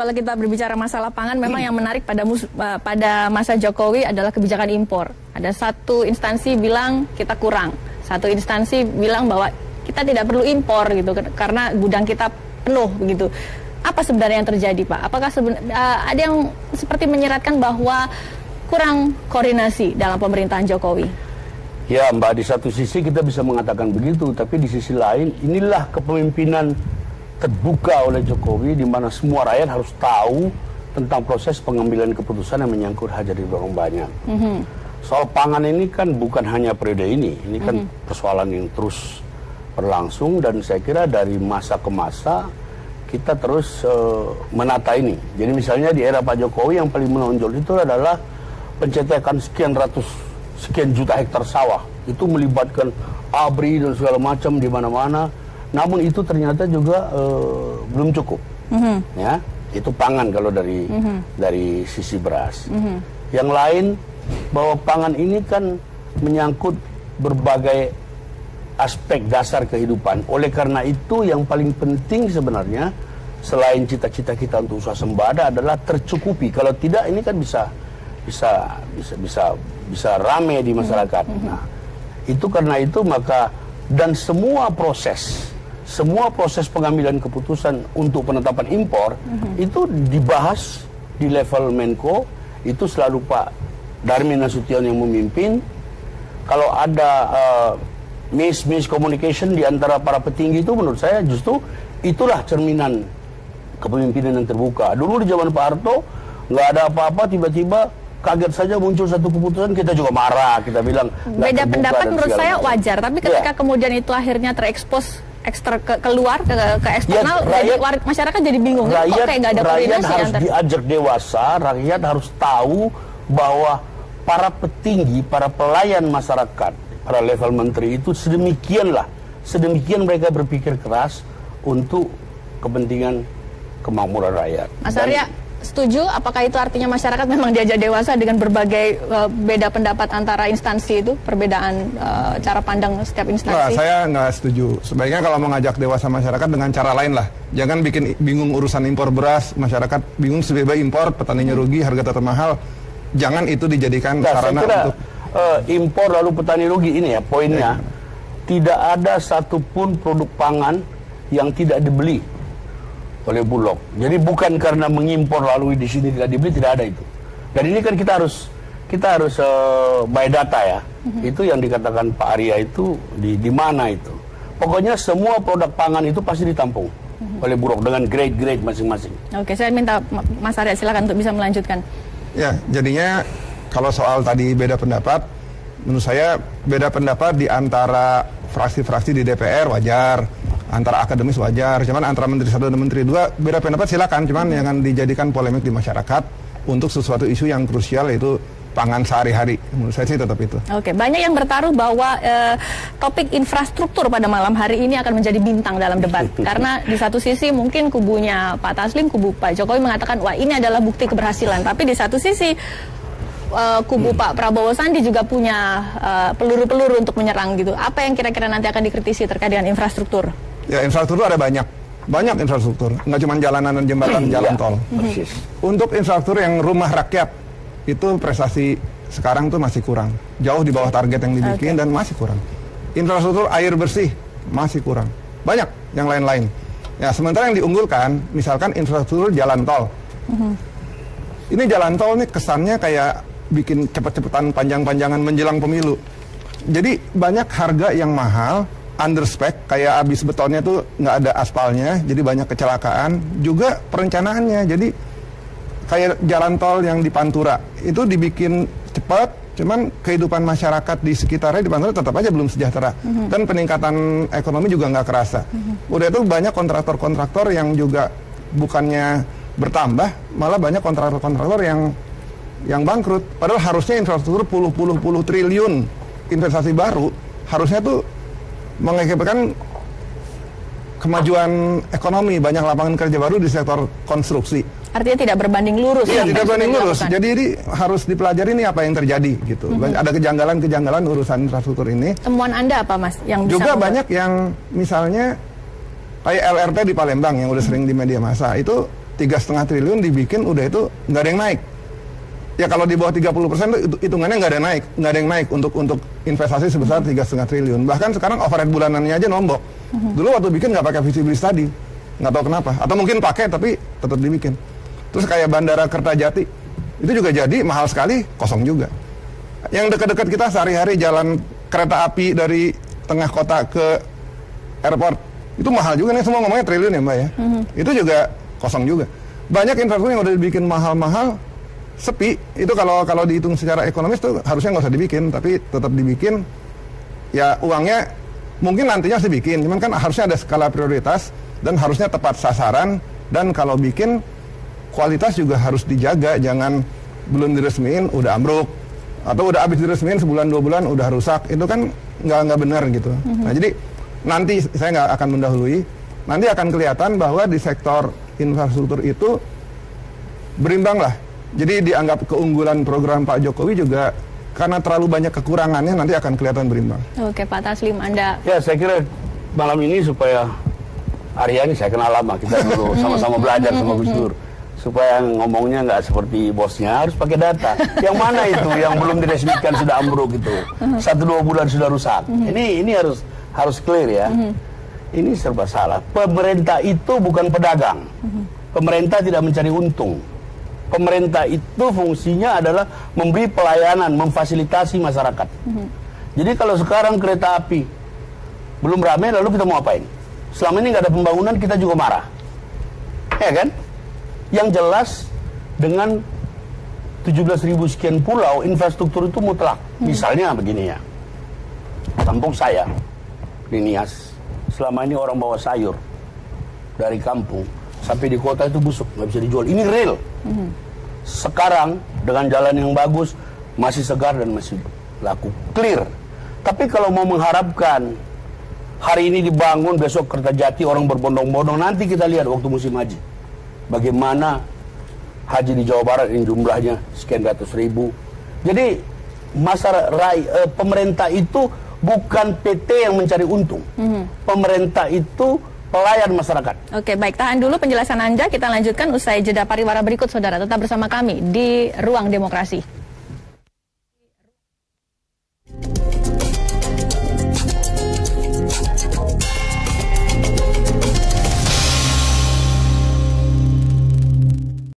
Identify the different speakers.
Speaker 1: Kalau kita berbicara masalah pangan, memang yang menarik pada masa Jokowi adalah kebijakan impor. Ada satu instansi bilang kita kurang, satu instansi bilang bahwa kita tidak perlu impor gitu, karena gudang kita penuh begitu. Apa sebenarnya yang terjadi, Pak? Apakah ada yang seperti menyeratkan bahwa kurang koordinasi dalam pemerintahan Jokowi?
Speaker 2: Ya, Mbak, di satu sisi kita bisa mengatakan begitu, tapi di sisi lain inilah kepemimpinan terbuka oleh Jokowi, di mana semua rakyat harus tahu tentang proses pengambilan keputusan yang menyangkut hajat hidup orang banyak. Soal pangan ini kan bukan hanya periode ini kan persoalan yang terus berlangsung, dan saya kira dari masa ke masa kita terus menata ini. Jadi misalnya di era Pak Jokowi yang paling menonjol itu adalah pencetakan sekian juta hektar sawah. Itu melibatkan ABRI dan segala macam di mana-mana. Namun itu ternyata juga belum cukup, ya. Itu pangan kalau dari sisi beras. Yang lain, bahwa pangan ini kan menyangkut berbagai aspek dasar kehidupan. Oleh karena itu yang paling penting sebenarnya selain cita-cita kita untuk swasembada adalah tercukupi. Kalau tidak, ini kan bisa rame di masyarakat. Nah, itu karena itu maka dan semua proses pengambilan keputusan untuk penetapan impor itu dibahas di level Menko, itu selalu Pak Darmin Nasution yang memimpin. Kalau ada miscommunication di antara para petinggi itu, menurut saya justru itulah cerminan kepemimpinan yang terbuka. Dulu di zaman Pak Harto nggak ada apa-apa, tiba-tiba kaget saja muncul satu keputusan, kita juga marah, kita bilang
Speaker 1: beda pendapat. Menurut saya wajar, tapi ketika kemudian itu akhirnya terekspos keluar ke eksternal, ya, masyarakat jadi bingung.
Speaker 2: Rakyat harus diajak dewasa, rakyat harus tahu bahwa para petinggi, para pelayan masyarakat, para level menteri itu sedemikian mereka berpikir keras untuk kepentingan kemakmuran rakyat.
Speaker 1: Mas Arya, setuju? Apakah itu artinya masyarakat memang diajak dewasa dengan berbagai beda pendapat antara instansi itu, perbedaan cara pandang setiap instansi?
Speaker 3: Nah, saya nggak setuju. Sebaiknya kalau mengajak dewasa masyarakat dengan cara lain lah. Jangan bikin bingung urusan impor beras, masyarakat bingung sebebas impor, petaninya rugi, harga tetap mahal. Jangan itu dijadikan sarana untuk
Speaker 2: impor lalu petani rugi. Ini ya poinnya. Tidak ada satupun produk pangan yang tidak dibeli oleh Bulog. Jadi bukan karena mengimpor lalu di sini tidak dibeli, tidak ada itu. Dan ini kan kita harus by data ya. Itu yang dikatakan Pak Arya itu di mana itu. Pokoknya semua produk pangan itu pasti ditampung oleh Bulog dengan grade-grade masing-masing.
Speaker 1: Oke, saya minta Mas Arya silakan untuk bisa melanjutkan.
Speaker 3: Ya, jadinya kalau soal tadi beda pendapat, menurut saya beda pendapat di antara fraksi-fraksi di DPR wajar, antara akademis wajar, cuman antara menteri satu dan menteri dua beda pendapat silakan, cuman jangan dijadikan polemik di masyarakat untuk sesuatu isu yang krusial, yaitu pangan sehari-hari. Menurut saya sih tetap itu.
Speaker 1: Oke, banyak yang bertaruh bahwa topik infrastruktur pada malam hari ini akan menjadi bintang dalam debat. Karena di satu sisi mungkin kubunya Pak Taslim, kubu Pak Jokowi mengatakan wah ini adalah bukti keberhasilan. Tapi di satu sisi kubu Pak Prabowo Sandi juga punya peluru-peluru untuk menyerang gitu. Apa yang kira-kira nanti akan dikritisi terkait dengan infrastruktur?
Speaker 3: Ya, infrastruktur ada banyak infrastruktur, nggak cuma jalanan dan jembatan, jalan tol. Untuk infrastruktur yang rumah rakyat itu prestasi sekarang tuh masih kurang, jauh di bawah target yang dibikin dan masih kurang. Infrastruktur air bersih masih kurang, banyak yang lain-lain. Ya, sementara yang diunggulkan misalkan infrastruktur jalan tol. Ini jalan tol nih kesannya kayak bikin cepet-cepetan panjang-panjangan menjelang pemilu. Jadi banyak harga yang mahal, underspec, kayak abis betonnya tuh nggak ada aspalnya, jadi banyak kecelakaan. Juga perencanaannya, jadi kayak jalan tol yang di Pantura itu dibikin cepat, cuman kehidupan masyarakat di sekitarnya di Pantura tetap aja belum sejahtera, dan peningkatan ekonomi juga nggak kerasa. Udah itu banyak kontraktor-kontraktor yang juga bukannya bertambah, malah banyak kontraktor-kontraktor yang bangkrut. Padahal harusnya infrastruktur puluh triliun investasi baru harusnya tuh mengakibatkan kemajuan ekonomi, banyak lapangan kerja baru di sektor konstruksi.
Speaker 1: Artinya tidak berbanding lurus.
Speaker 3: Iya, tidak berbanding lurus. Jadi ini harus dipelajari nih apa yang terjadi gitu. Ada kejanggalan-kejanggalan urusan infrastruktur ini.
Speaker 1: Temuan Anda apa, Mas? Yang
Speaker 3: juga banyak yang misalnya kayak LRT di Palembang yang udah sering di media massa itu 3,5 triliun dibikin udah itu nggak ada yang naik. Ya kalau di bawah 30% itu hitungannya nggak ada yang naik untuk investasi sebesar 3,5 triliun. Bahkan sekarang overhead bulanannya aja nombok. Dulu waktu bikin nggak pakai visibility study, nggak tahu kenapa. Atau mungkin pakai tapi tetap dibikin. Terus kayak Bandara Kertajati itu juga jadi mahal sekali, kosong juga. Yang dekat-dekat kita sehari-hari jalan kereta api dari tengah kota ke airport itu mahal juga nih, semua ngomongnya triliun ya Mbak ya. Itu juga kosong juga. Banyak infrastruktur yang udah dibikin mahal-mahal sepi. Itu kalau dihitung secara ekonomis tuh harusnya nggak usah dibikin, tapi tetap dibikin. Ya uangnya mungkin nantinya harus dibikin, cuman kan harusnya ada skala prioritas dan harusnya tepat sasaran, dan kalau bikin kualitas juga harus dijaga, jangan belum diresmiin udah ambruk atau udah habis diresmiin sebulan 2 bulan udah rusak. Itu kan nggak benar gitu. Nah jadi nanti saya nggak akan mendahului, nanti akan kelihatan bahwa di sektor infrastruktur itu berimbang lah. Jadi dianggap keunggulan program Pak Jokowi juga karena terlalu banyak kekurangannya, nanti akan kelihatan berimbang.
Speaker 1: Oke Pak Taslim, Anda...
Speaker 2: Ya saya kira malam ini supaya Aryani saya kenal lama, kita dulu sama-sama belajar sama Gus Dur, supaya ngomongnya nggak seperti bosnya, harus pakai data. Yang mana itu yang belum diresmikan sudah ambruk gitu, 1-2 bulan sudah rusak. Ini harus clear ya. Ini serba salah. Pemerintah itu bukan pedagang. Pemerintah tidak mencari untung. Pemerintah itu fungsinya adalah memberi pelayanan, memfasilitasi masyarakat. Jadi kalau sekarang kereta api belum ramai, lalu kita mau apain? Selama ini nggak ada pembangunan, kita juga marah, ya kan? Yang jelas dengan 17.000 sekian pulau, infrastruktur itu mutlak. Misalnya begini ya, kampung saya di Nias, selama ini orang bawa sayur dari kampung sampai di kota itu busuk, nggak bisa dijual. Ini real. Sekarang dengan jalan yang bagus, masih segar dan masih laku, clear. Tapi kalau mau mengharapkan hari ini dibangun, besok Kertajati orang berbondong-bondong, nanti kita lihat waktu musim haji bagaimana haji di Jawa Barat yang jumlahnya sekian ratus ribu. Jadi pemerintah itu bukan PT yang mencari untung. Pemerintah itu pelayan masyarakat.
Speaker 1: Oke, baik. Tahan dulu penjelasan Anda. Kita lanjutkan usai jeda pariwara berikut, saudara. Tetap bersama kami di Ruang Demokrasi.